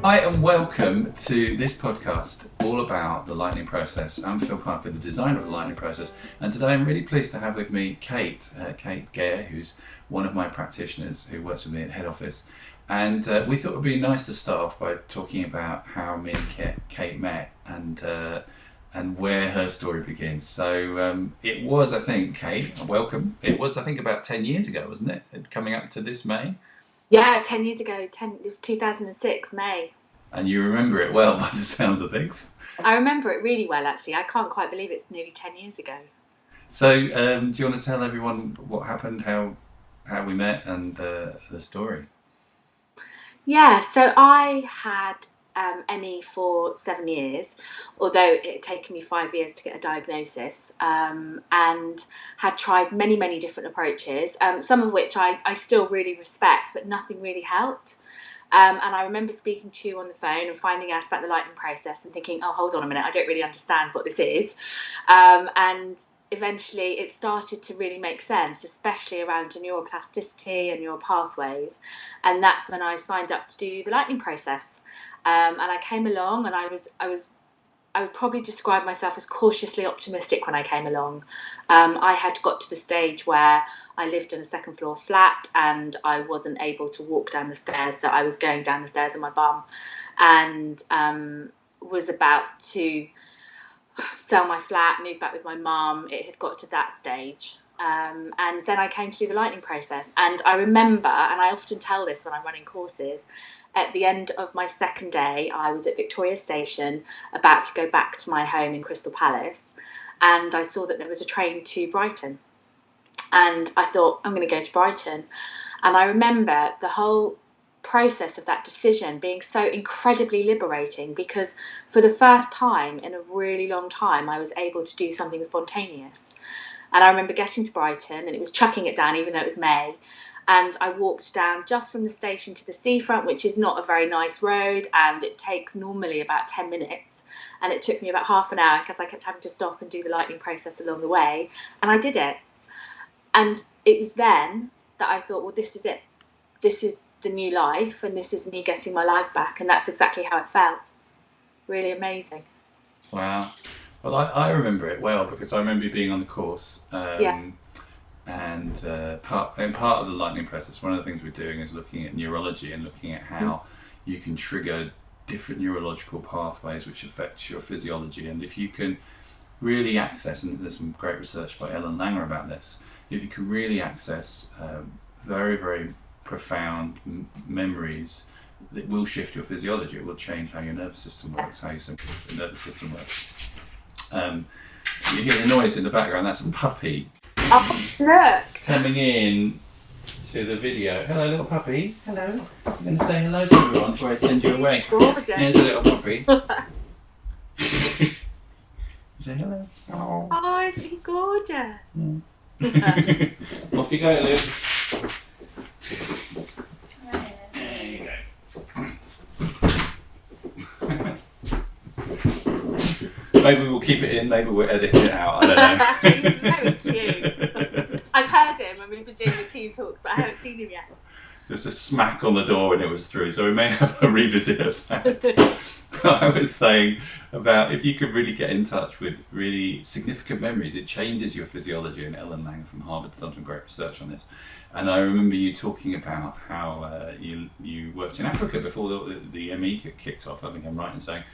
Hi and welcome to this podcast all about the lightning process. I'm Phil Parker, the designer of the lightning process, and today I'm really pleased to have with me Kate Gare, who's one of my practitioners who works with me at head office. And we thought it would be nice to start off by talking about how me and Kate met and where her story begins. So it was, I think, Kate, welcome. It was, I think, about 10 years ago, wasn't it? Coming up to this May. Yeah, 10 years ago. It was 2006, May. And you remember it well by the sounds of things. I remember it really well, actually. I can't quite believe it's nearly 10 years ago. So do you want to tell everyone what happened, how we met, and the story? Yeah, so I had ME for 7 years, although it had taken me 5 years to get a diagnosis, and had tried many, many different approaches, some of which I still really respect, but nothing really helped. And I remember speaking to you on the phone and finding out about the lightning process and thinking, oh, hold on a minute, I don't really understand what this is. And eventually it started to really make sense, especially around neuroplasticity and neural pathways. And that's when I signed up to do the lightning process. And I came along, and I would probably describe myself as cautiously optimistic when I came along. I had got to the stage where I lived in a second floor flat and I wasn't able to walk down the stairs. So I was going down the stairs on my bum, and was about to sell my flat, move back with my mum. It had got to that stage. And then I came to do the lightning process. And I remember, and I often tell this when I'm running courses, at the end of my second day, I was at Victoria Station about to go back to my home in Crystal Palace. And I saw that there was a train to Brighton. And I thought, I'm going to go to Brighton. And I remember the whole process of that decision being so incredibly liberating, because for the first time in a really long time, I was able to do something spontaneous. And I remember getting to Brighton, and it was chucking it down, even though it was May. And I walked down just from the station to the seafront, which is not a very nice road, and it takes normally about 10 minutes. And it took me about half an hour because I kept having to stop and do the lightning process along the way. And I did it. And it was then that I thought, well, this is it. This is the new life, and this is me getting my life back. And that's exactly how it felt. Really amazing. Wow. Well, I remember it well because I remember being on the course. And part of the lightning process, one of the things we're doing is looking at neurology and looking at how you can trigger different neurological pathways which affect your physiology. And if you can really access, and there's some great research by Ellen Langer about this, if you can really access very, very profound memories that will shift your physiology, it will change how your nervous system works, how your nervous system works. You hear the noise in the background, that's a puppy. Oh, look! Coming in to the video. Hello, little puppy. Hello. I'm going to say hello to everyone before I send you away. Gorgeous. Here's a little puppy. Say hello. Oh, isn't he gorgeous? Off you go, Luke. There you go. Maybe we'll keep it in, maybe we'll edit it out, I don't know. He's very cute. I've heard him when we've been doing the team talks, but I haven't seen him yet. Just a smack on the door when it was through, so we may have a revisit of that. I was saying about if you could really get in touch with really significant memories, it changes your physiology, and Ellen Langer from Harvard has done some great research on this. And I remember you talking about how you worked in Africa before the ME kicked off, I think I'm right in saying,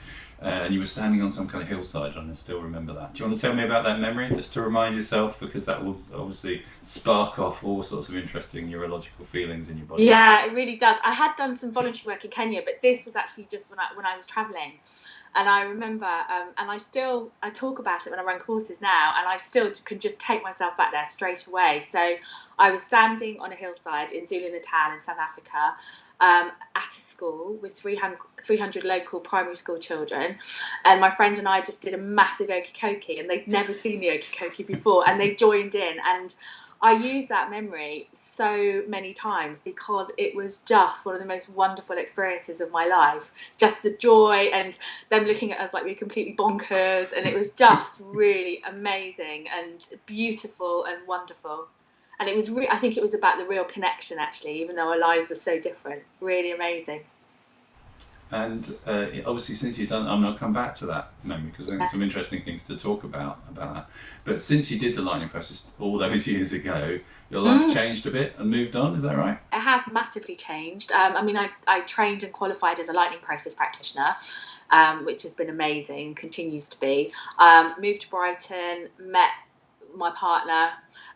and you were standing on some kind of hillside, and I still remember that. Do you want to tell me about that memory, just to remind yourself, because that will obviously spark off all sorts of interesting neurological feelings in your body. Yeah, it really does. I had done some voluntary work in Kenya, but this was actually just when I was travelling. And I remember, and I talk about it when I run courses now, and I still can just take myself back there straight away. So I was standing on a hillside in KwaZulu-Natal in South Africa, at a school with 300 local primary school children, and my friend and I just did a massive okie-kokie, and they'd never seen the okie-kokie before, and they joined in, and I use that memory so many times because it was just one of the most wonderful experiences of my life. Just the joy and them looking at us like we're completely bonkers, and it was just really amazing and beautiful and wonderful. And it was I think it was about the real connection, actually, even though our lives were so different. Really amazing. And obviously, since you've done, I'll come back to that memory because I think there's some interesting things to talk about that. But since you did the lightning process all those years ago, your life's changed a bit and moved on. Is that right? It has massively changed. I mean, I trained and qualified as a lightning process practitioner, which has been amazing, continues to be. Moved to Brighton, met my partner,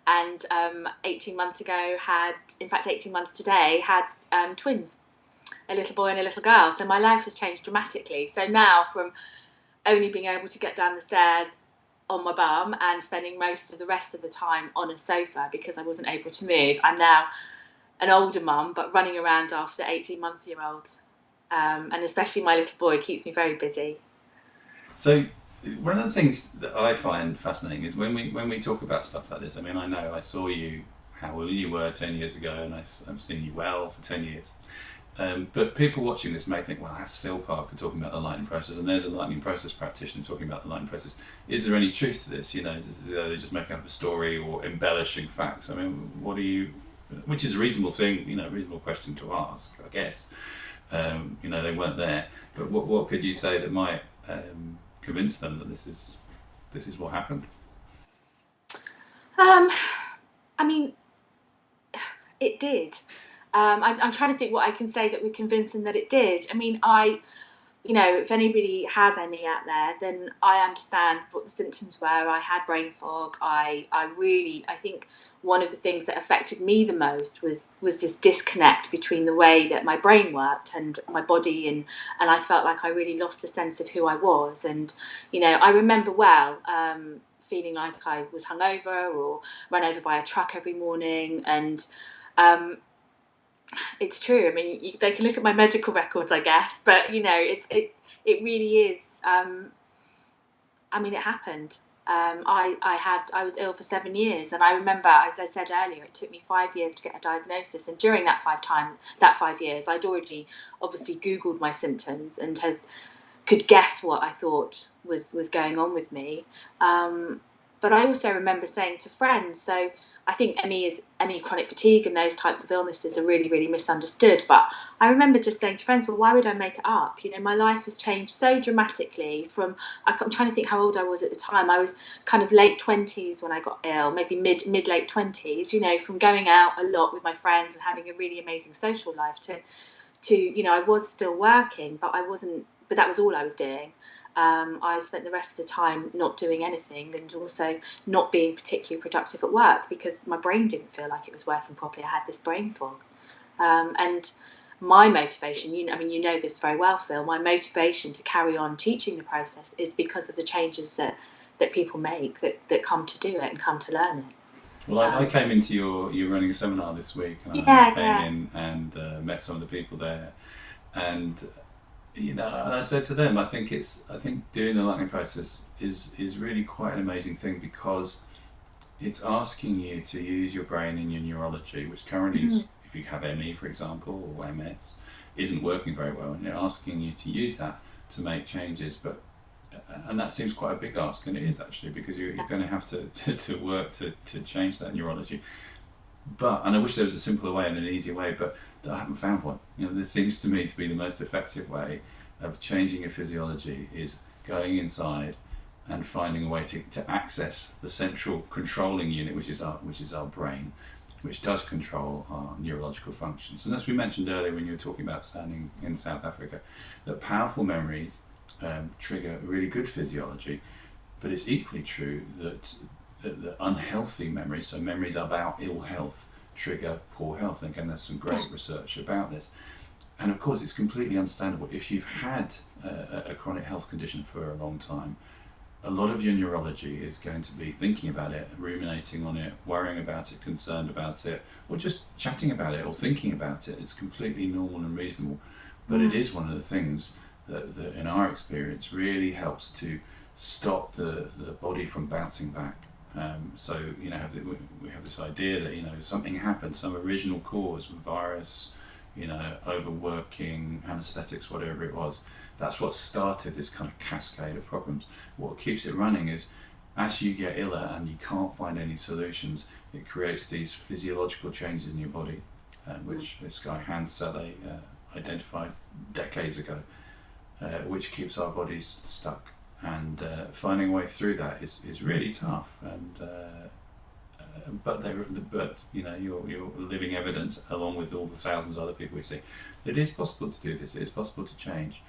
and 18 months ago in fact 18 months today, had twins, a little boy and a little girl. So my life has changed dramatically. So now, from only being able to get down the stairs on my bum and spending most of the rest of the time on a sofa because I wasn't able to move, I'm now an older mum, but running around after 18-month-year-olds. And especially my little boy keeps me very busy. So one of the things that I find fascinating is when we talk about stuff like this. I mean, I know I saw you, how ill you were 10 years ago, and I've seen you well for 10 years. But people watching this may think, well, that's Phil Parker talking about the lightning process, and there's a lightning process practitioner talking about the lightning process. Is there any truth to this? They're just making up a story or embellishing facts. I mean, which is a reasonable thing, reasonable question to ask, I guess. They weren't there, but what could you say that might convince them that this is what happened? I mean, it did. I'm trying to think what I can say that would convince them that it did. I mean, if anybody has ME out there, then I understand what the symptoms were. I had brain fog. I think one of the things that affected me the most was this disconnect between the way that my brain worked and my body, and I felt like I really lost a sense of who I was. And, I remember well feeling like I was hungover or run over by a truck every morning. And it's true. I mean, they can look at my medical records, I guess, but it really is. I mean, it happened. I was ill for 7 years, and I remember, as I said earlier, it took me 5 years to get a diagnosis. And during that 5 years, I'd already obviously Googled my symptoms and could guess what I thought was going on with me. But I also remember saying to friends, so I think ME, chronic fatigue, and those types of illnesses are really, really misunderstood. But I remember just saying to friends, well, why would I make it up? My life has changed so dramatically I'm trying to think how old I was at the time. I was kind of late 20s when I got ill, maybe mid-late 20s, from going out a lot with my friends and having a really amazing social life to I was still working, but that was all I was doing. I spent the rest of the time not doing anything, and also not being particularly productive at work because my brain didn't feel like it was working properly. I had this brain fog. And my motivation, you know this very well, Phil, my motivation to carry on teaching the process is because of the changes that people make, that come to do it and come to learn it. Well, I came into you're running a seminar this week, and I came in and met some of the people there, and and I said to them, I think doing the lightning process is really quite an amazing thing, because it's asking you to use your brain in your neurology, which currently, if you have ME, for example, or MS, isn't working very well, and they're asking you to use that to make changes. And that seems quite a big ask, and it is actually, because you're going to have to work to change that neurology. And I wish there was a simpler way and an easier way, but I haven't found one. This seems to me to be the most effective way of changing your physiology, is going inside and finding a way to access the central controlling unit, which is our brain, which does control our neurological functions. And as we mentioned earlier when you were talking about standing in South Africa, that powerful memories trigger really good physiology, but it's equally true that the unhealthy memories, so memories about ill health, trigger poor health. And again, there's some great research about this. And of course, it's completely understandable. If you've had a chronic health condition for a long time, a lot of your neurology is going to be thinking about it, ruminating on it, worrying about it, concerned about it, or just chatting about it or thinking about it. It's completely normal and reasonable. But it is one of the things that in our experience really helps to stop the body from bouncing back. So we have this idea that something happened, some original cause, virus, overworking, anesthetics, whatever it was. That's what started this kind of cascade of problems. What keeps it running is, as you get iller and you can't find any solutions, it creates these physiological changes in your body, which this guy Hans Selle identified decades ago. which keeps our bodies stuck. And finding a way through that is really tough. And but you know, you're living evidence, along with all the thousands of other people we see, that it is possible to do this. It is possible to change,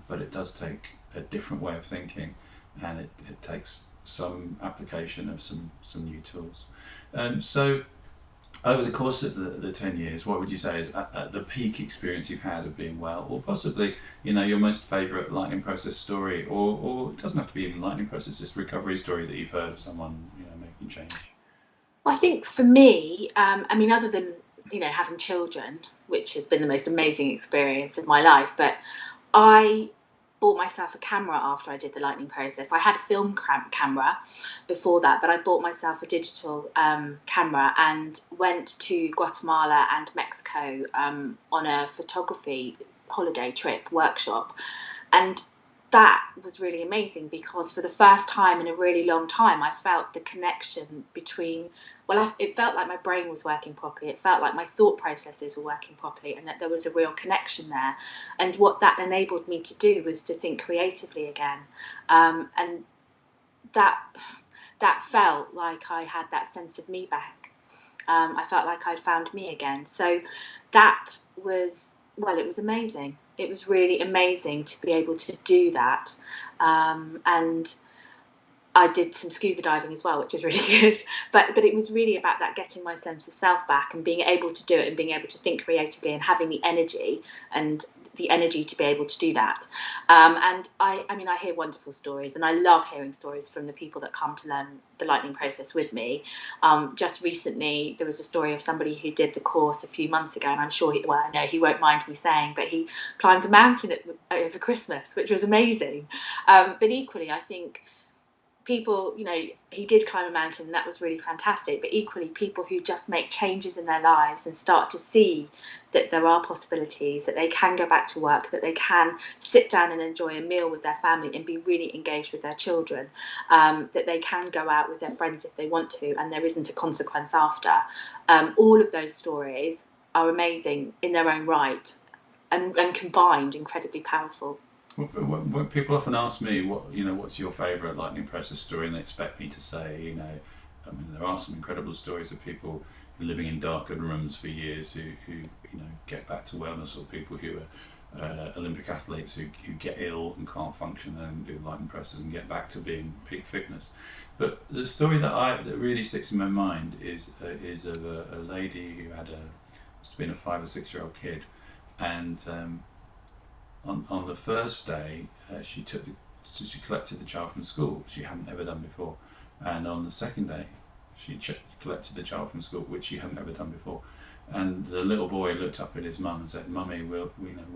but it does take a different way of thinking, and it takes some application of some new tools. So over the course of the 10 years, what would you say is the peak experience you've had of being well, or possibly, you know, your most favourite lightning process story, or it doesn't have to be even lightning process, just recovery story that you've heard of someone, you know, making change? Well, I think for me, I mean, other than, you know, having children, which has been the most amazing experience of my life, but I bought myself a camera after I did the lightning process. I had a film camera before that, but I bought myself a digital camera and went to Guatemala and Mexico on a photography holiday trip workshop. And that was really amazing, because for the first time in a really long time, I felt the connection between, well, it felt like my brain was working properly. It felt like my thought processes were working properly, and that there was a real connection there. And what that enabled me to do was to think creatively again. And that felt like I had that sense of me back. I felt like I'd found me again. So that was, well, it was amazing. It was really amazing to be able to do that. And I did some scuba diving as well, which was really good. But it was really about that, getting my sense of self back and being able to do it and being able to think creatively and having the energy to be able to do that. And I mean, I hear wonderful stories, and I love hearing stories from the people that come to learn the lightning process with me. Just recently, there was a story of somebody who did the course a few months ago, and I'm sure, I know he won't mind me saying, but he climbed a mountain over Christmas, which was amazing. But equally, I think people, you know, he did climb a mountain, and that was really fantastic. But equally, people who just make changes in their lives and start to see that there are possibilities, that they can go back to work, that they can sit down and enjoy a meal with their family and be really engaged with their children, that they can go out with their friends if they want to, and there isn't a consequence after. All of those stories are amazing in their own right, and combined incredibly powerful. When people often ask me, what's your favourite lightning process story, and they expect me to say, you know, I mean, there are some incredible stories of people who are living in darkened rooms for years who you know, get back to wellness, or people who are Olympic athletes who get ill and can't function and do the lightning process and get back to being peak fitness. But the story that really sticks in my mind is of a lady who must have been a 5 or 6 year old kid, and on the first day, she collected the child from school, which she hadn't ever done before. And on the second day, she collected the child from school, which she hadn't ever done before. And the little boy looked up at his mum and said, "Mummy, will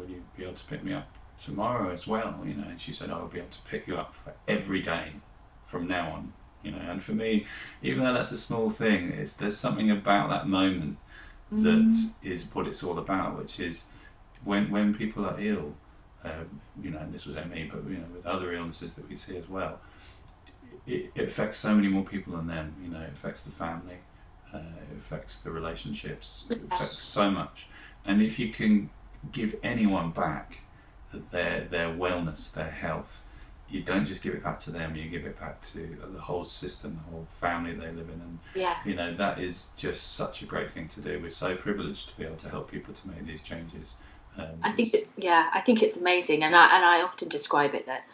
you be able to pick me up tomorrow as well?" You know, and she said, "I will be able to pick you up for every day from now on." You know, and for me, even though that's a small thing, there's something about that moment that is what it's all about, which is when people are ill. You know, and this was ME, but you know, with other illnesses that we see as well, it affects so many more people than them. You know, it affects the family, it affects the relationships, it affects so much. And if you can give anyone back their wellness, their health, you don't just give it back to them, you give it back to the whole system, the whole family they live in. And you know, that is just such a great thing to do. We're so privileged to be able to help people to make these changes. I think it's amazing, and I often describe it that,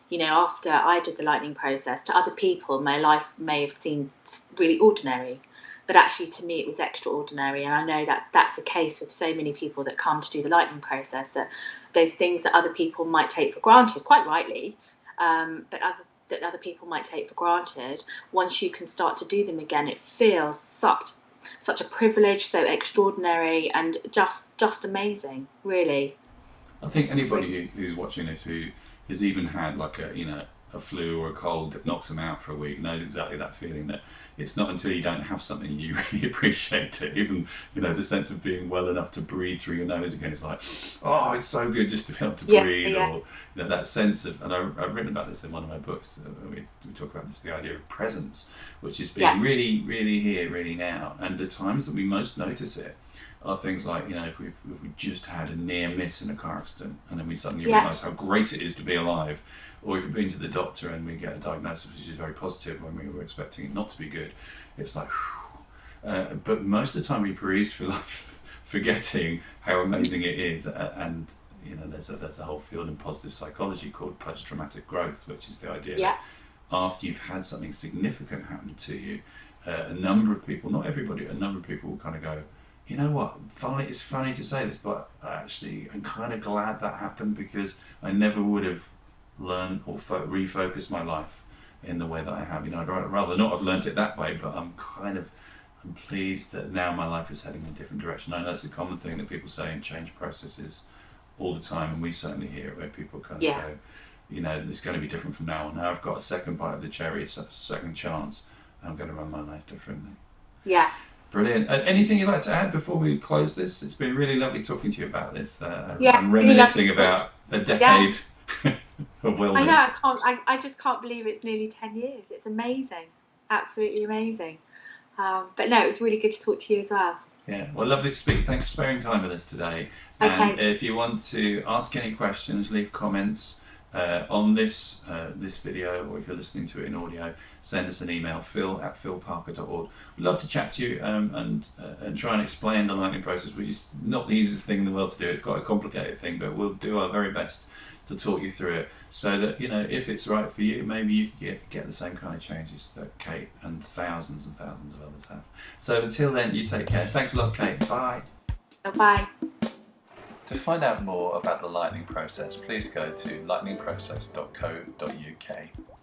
you know, after I did the lightning process, to other people my life may have seemed really ordinary, but actually to me it was extraordinary. And I know that's the case with so many people that come to do the lightning process, that those things that other people might take for granted, quite rightly, that other people might take for granted, once you can start to do them again, it feels such a privilege, so extraordinary, and just amazing, really. I think anybody who's watching this who has even had like a flu or a cold that knocks them out for a week knows exactly that feeling, that it's not until you don't have something you really appreciate it. Even, you know, the sense of being well enough to breathe through your nose again, it's like, oh, it's so good just to be able to breathe. Or, you know, that sense of, and I've written about this in one of my books, we talk about this, the idea of presence, which is being really, really here, really now. And the times that we most notice it are things like, if we've just had a near miss in a car accident and then we suddenly Yeah. realise how great it is to be alive, or if we've been to the doctor and we get a diagnosis which is very positive when we were expecting it not to be good, it's like, but most of the time we breeze through life forgetting how amazing it is. And there's a whole field in positive psychology called posttraumatic growth, which is the idea that after you've had something significant happen to you, a number of people, not everybody, a number of people will kind of go, you know what, it's funny to say this, but actually I'm kind of glad that happened, because I never would have learned or refocused my life in the way that I have. I'd rather not have learnt it that way, but I'm pleased that now my life is heading in a different direction. I know it's a common thing that people say in change processes all the time, and we certainly hear it where people kind of go, it's going to be different from now on. Now I've got a second bite of the cherry, a second chance. I'm going to run my life differently. Yeah. Brilliant. Anything you'd like to add before we close this? It's been really lovely talking to you about this. I'm reminiscing about a decade of wellness. I know. I just can't believe it's nearly 10 years. It's amazing. Absolutely amazing. But no, it was really good to talk to you as well. Yeah. Well, lovely to speak. Thanks for sparing time with us today. And if you want to ask any questions, leave comments on this video, or if you're listening to it in audio, send us an email, phil@philparker.org. We'd love to chat to you and try and explain the lightning process, which is not the easiest thing in the world to do. It's quite a complicated thing, but we'll do our very best to talk you through it, so that if it's right for you, maybe you can get the same kind of changes that Kate and thousands of others have. So until then, you take care. Thanks a lot, Kate. Bye. Bye. To find out more about the lightning process, please go to lightningprocess.co.uk.